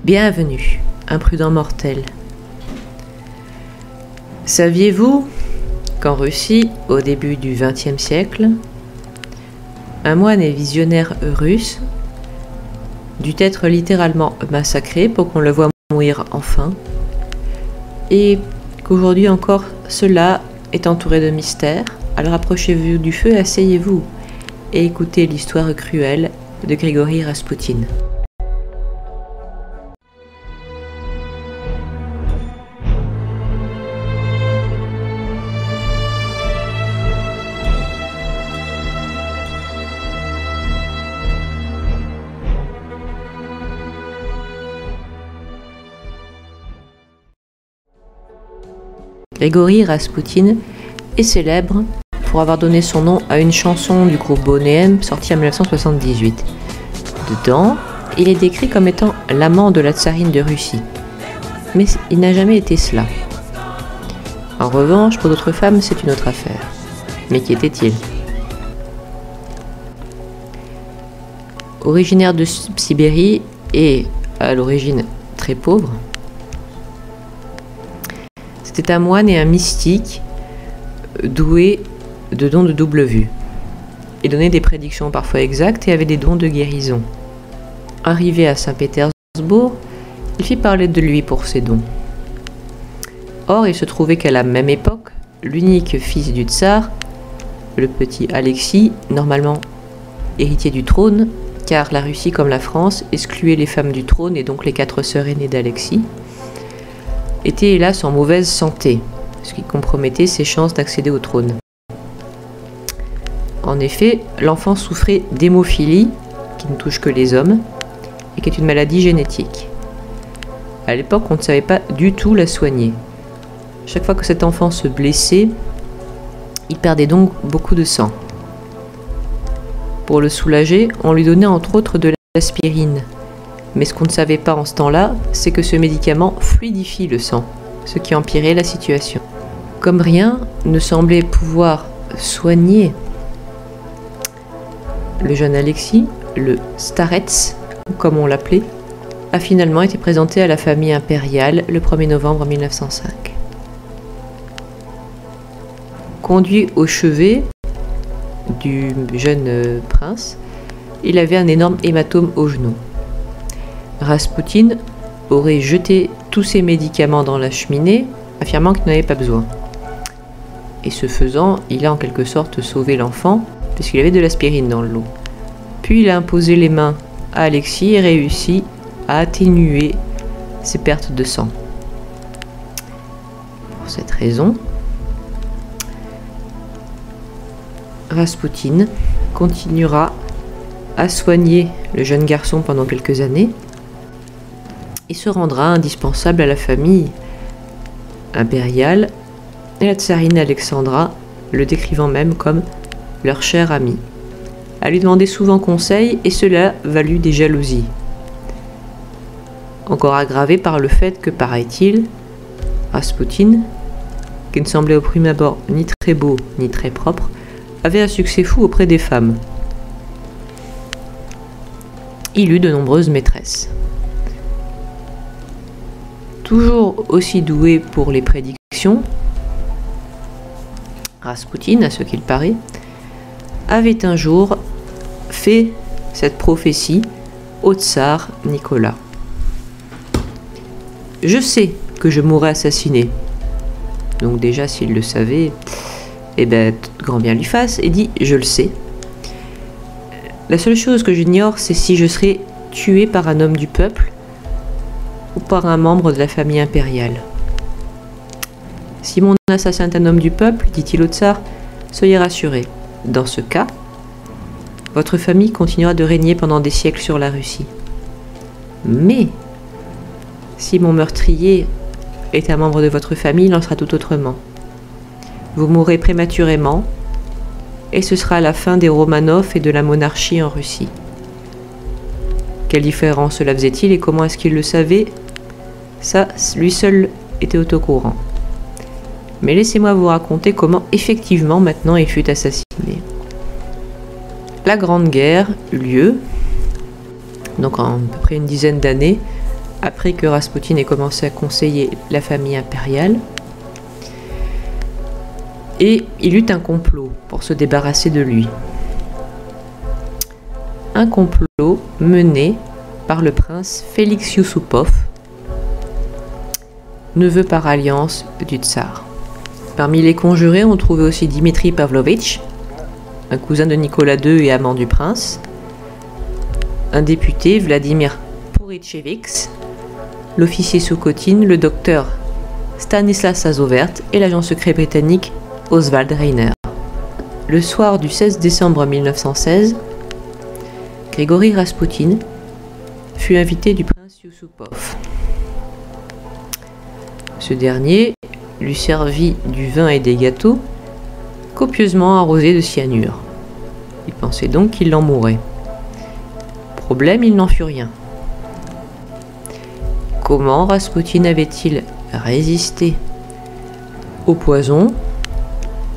Bienvenue, imprudent mortel. Saviez-vous qu'en Russie, au début du XXe siècle, un moine et visionnaire russe dut être littéralement massacré pour qu'on le voie mourir enfin, et qu'aujourd'hui encore cela est entouré de mystères? Alors approchez-vous du feu, asseyez-vous et écoutez l'histoire cruelle de Grigory Raspoutine. Grigory Raspoutine est célèbre pour avoir donné son nom à une chanson du groupe Boney sortie en 1978. Dedans, il est décrit comme étant l'amant de la tsarine de Russie. Mais il n'a jamais été cela. En revanche, pour d'autres femmes, c'est une autre affaire. Mais qui était-il? Originaire de Sibérie et à l'origine très pauvre, c'était un moine et un mystique doué de dons de double vue. Il donnait des prédictions parfois exactes et avait des dons de guérison. Arrivé à Saint-Pétersbourg, il fit parler de lui pour ses dons. Or, il se trouvait qu'à la même époque, l'unique fils du tsar, le petit Alexis, normalement héritier du trône, car la Russie comme la France excluait les femmes du trône et donc les 4 sœurs aînées d'Alexis, était hélas en mauvaise santé, ce qui compromettait ses chances d'accéder au trône. En effet, l'enfant souffrait d'hémophilie, qui ne touche que les hommes, et qui est une maladie génétique. À l'époque, on ne savait pas du tout la soigner. Chaque fois que cet enfant se blessait, il perdait donc beaucoup de sang. Pour le soulager, on lui donnait entre autres de l'aspirine. Mais ce qu'on ne savait pas en ce temps-là, c'est que ce médicament fluidifie le sang, ce qui empirait la situation. Comme rien ne semblait pouvoir soigner le jeune Alexis, le starets, comme on l'appelait, a finalement été présenté à la famille impériale le 1er novembre 1905. Conduit au chevet du jeune prince, il avait un énorme hématome au genou. Raspoutine aurait jeté tous ses médicaments dans la cheminée, affirmant qu'il n'en avait pas besoin. Et ce faisant, il a en quelque sorte sauvé l'enfant, puisqu'il avait de l'aspirine dans l'eau. Puis il a imposé les mains à Alexis et réussi à atténuer ses pertes de sang. Pour cette raison, Raspoutine continuera à soigner le jeune garçon pendant quelques années, et se rendra indispensable à la famille impériale et la tsarine Alexandra, le décrivant même comme leur cher ami. Elle lui demandait souvent conseil et cela valut des jalousies. Encore aggravé par le fait que, paraît-il, Raspoutine, qui ne semblait au prime abord ni très beau ni très propre, avait un succès fou auprès des femmes. Il eut de nombreuses maîtresses. Toujours aussi doué pour les prédictions, Raspoutine, à ce qu'il paraît, avait un jour fait cette prophétie au tsar Nicolas. « Je sais que je mourrai assassiné. » Donc déjà, s'il le savait, eh ben, grand bien lui fasse, et dit « Je le sais. La seule chose que j'ignore, c'est si je serai tué par un homme du peuple ou par un membre de la famille impériale. Si mon assassin est un homme du peuple, dit-il au tsar, soyez rassurés. Dans ce cas, votre famille continuera de régner pendant des siècles sur la Russie. Mais, si mon meurtrier est un membre de votre famille, il en sera tout autrement. Vous mourrez prématurément, et ce sera la fin des Romanov et de la monarchie en Russie. Quelle différence cela faisait-il et comment est-ce qu'il le savait? Ça, lui seul était au courant. Mais laissez-moi vous raconter comment effectivement maintenant il fut assassiné. La Grande Guerre eut lieu, donc en à peu près une dizaine d'années après que Raspoutine ait commencé à conseiller la famille impériale. Et il eut un complot pour se débarrasser de lui. Un complot mené par le prince Félix Yusupov, neveu par alliance du tsar. Parmi les conjurés, on trouvait aussi Dimitri Pavlovitch, un cousin de Nicolas II et amant du prince, un député, Vladimir Pouritchevix, l'officier Soukotine, le docteur Stanislas Azovert et l'agent secret britannique Oswald Reiner. Le soir du 16 décembre 1916, Grigori Raspoutine fut invité du prince Yusupov. Ce dernier lui servit du vin et des gâteaux copieusement arrosés de cyanure. Il pensait donc qu'il en mourrait. Problème, il n'en fut rien. Comment Raspoutine avait-il résisté au poison?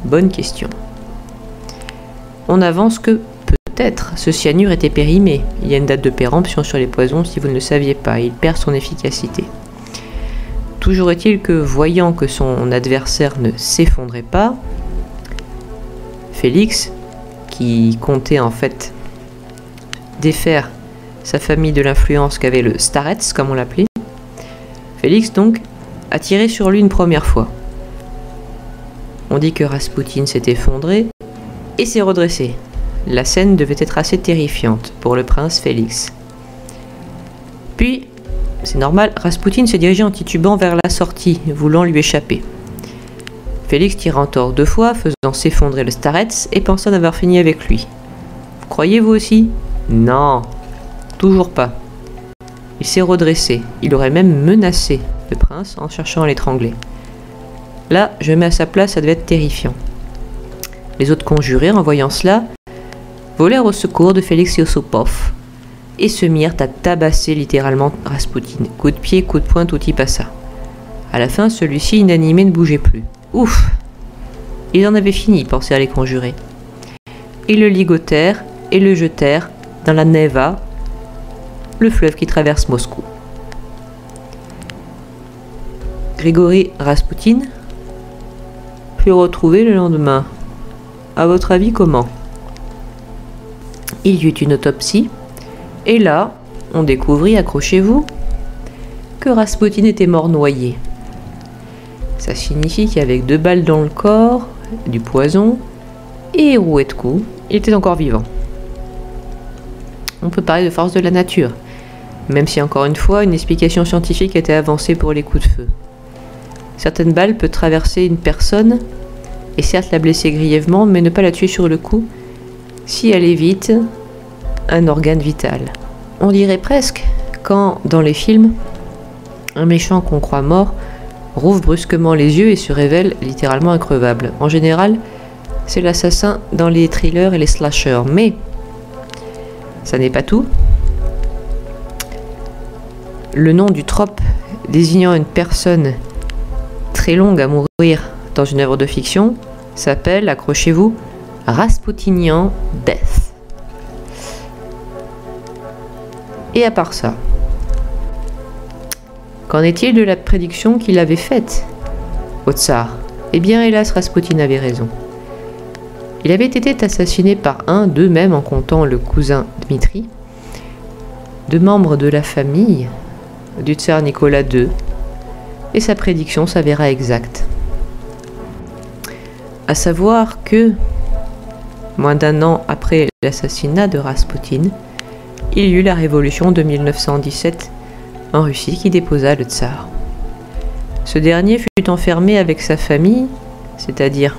Bonne question. On avance que peut-être ce cyanure était périmé. Il y a une date de péremption sur les poisons si vous ne le saviez pas. Il perd son efficacité. Toujours est-il que, voyant que son adversaire ne s'effondrait pas, Félix, qui comptait en fait défaire sa famille de l'influence qu'avait le Starets, comme on l'appelait, Félix donc a tiré sur lui une première fois. On dit que Raspoutine s'est effondré et s'est redressé. La scène devait être assez terrifiante pour le prince Félix. Puis, c'est normal, Raspoutine s'est dirigé en titubant vers la sortie, voulant lui échapper. Félix tira en tort 2 fois, faisant s'effondrer le Starets et pensant d'avoir fini avec lui. Vous croyez vous aussi? Non, toujours pas. Il s'est redressé, il aurait même menacé le prince en cherchant à l'étrangler. Là, je me mets à sa place, ça devait être terrifiant. Les autres conjurés, en voyant cela, volèrent au secours de Félix Yusupov et se mirent à tabasser littéralement Raspoutine. Coup de pied, coup de poing, tout y passa. À la fin, celui-ci, inanimé, ne bougeait plus. Ouf! Ils en avaient fini, pensèrent les conjurés. Ils le ligotèrent et le jetèrent dans la Neva, le fleuve qui traverse Moscou. Grigori Raspoutine fut retrouvé le lendemain. À votre avis, comment? Il y eut une autopsie, et là, on découvrit, accrochez-vous, que Raspoutine était mort noyé. Ça signifie qu'avec 2 balles dans le corps, du poison et roué de coups, il était encore vivant. On peut parler de force de la nature, même si encore une fois, une explication scientifique était avancée pour les coups de feu. Certaines balles peuvent traverser une personne et certes la blesser grièvement, mais ne pas la tuer sur le coup si elle évite un organe vital. On dirait presque quand, dans les films, un méchant qu'on croit mort rouvre brusquement les yeux et se révèle littéralement increvable. En général, c'est l'assassin dans les thrillers et les slashers, mais ça n'est pas tout. Le nom du trope désignant une personne très longue à mourir dans une œuvre de fiction s'appelle, accrochez-vous, Rasputinian Death. Et à part ça, qu'en est-il de la prédiction qu'il avait faite au tsar? Eh bien, hélas, Raspoutine avait raison. Il avait été assassiné par d'eux même, en comptant le cousin Dmitri, 2 membres de la famille du tsar Nicolas II, et sa prédiction s'avéra exacte. À savoir que, moins d'1 an après l'assassinat de Raspoutine, il y eut la révolution de 1917 en Russie qui déposa le tsar. Ce dernier fut enfermé avec sa famille, c'est-à-dire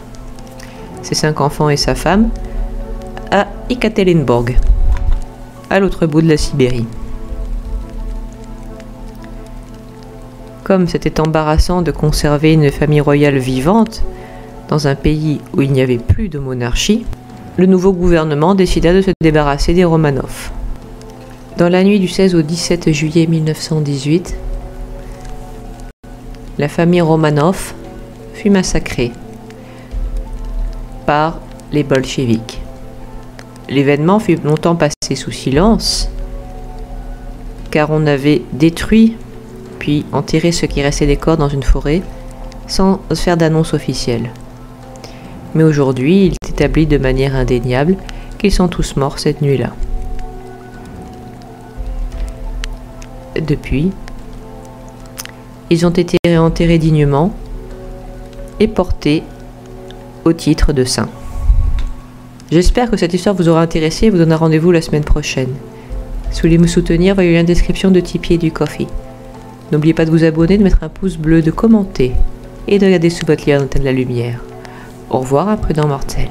ses 5 enfants et sa femme, à Ekaterinbourg, à l'autre bout de la Sibérie. Comme c'était embarrassant de conserver une famille royale vivante dans un pays où il n'y avait plus de monarchie, le nouveau gouvernement décida de se débarrasser des Romanov. Dans la nuit du 16 au 17 juillet 1918, la famille Romanov fut massacrée par les bolcheviks. L'événement fut longtemps passé sous silence, car on avait détruit puis enterré ce qui restait des corps dans une forêt, sans faire d'annonce officielle. Mais aujourd'hui, il est établi de manière indéniable qu'ils sont tous morts cette nuit-là. Depuis, ils ont été enterrés dignement et portés au titre de saints. J'espère que cette histoire vous aura intéressé et vous donnera rendez-vous la semaine prochaine. Si vous voulez me soutenir, voyez le lien de description de Tipeee et du Ko-fi. N'oubliez pas de vous abonner, de mettre un pouce bleu, de commenter et de regarder sous votre lien d'antenne de la lumière. Au revoir, imprudent mortel.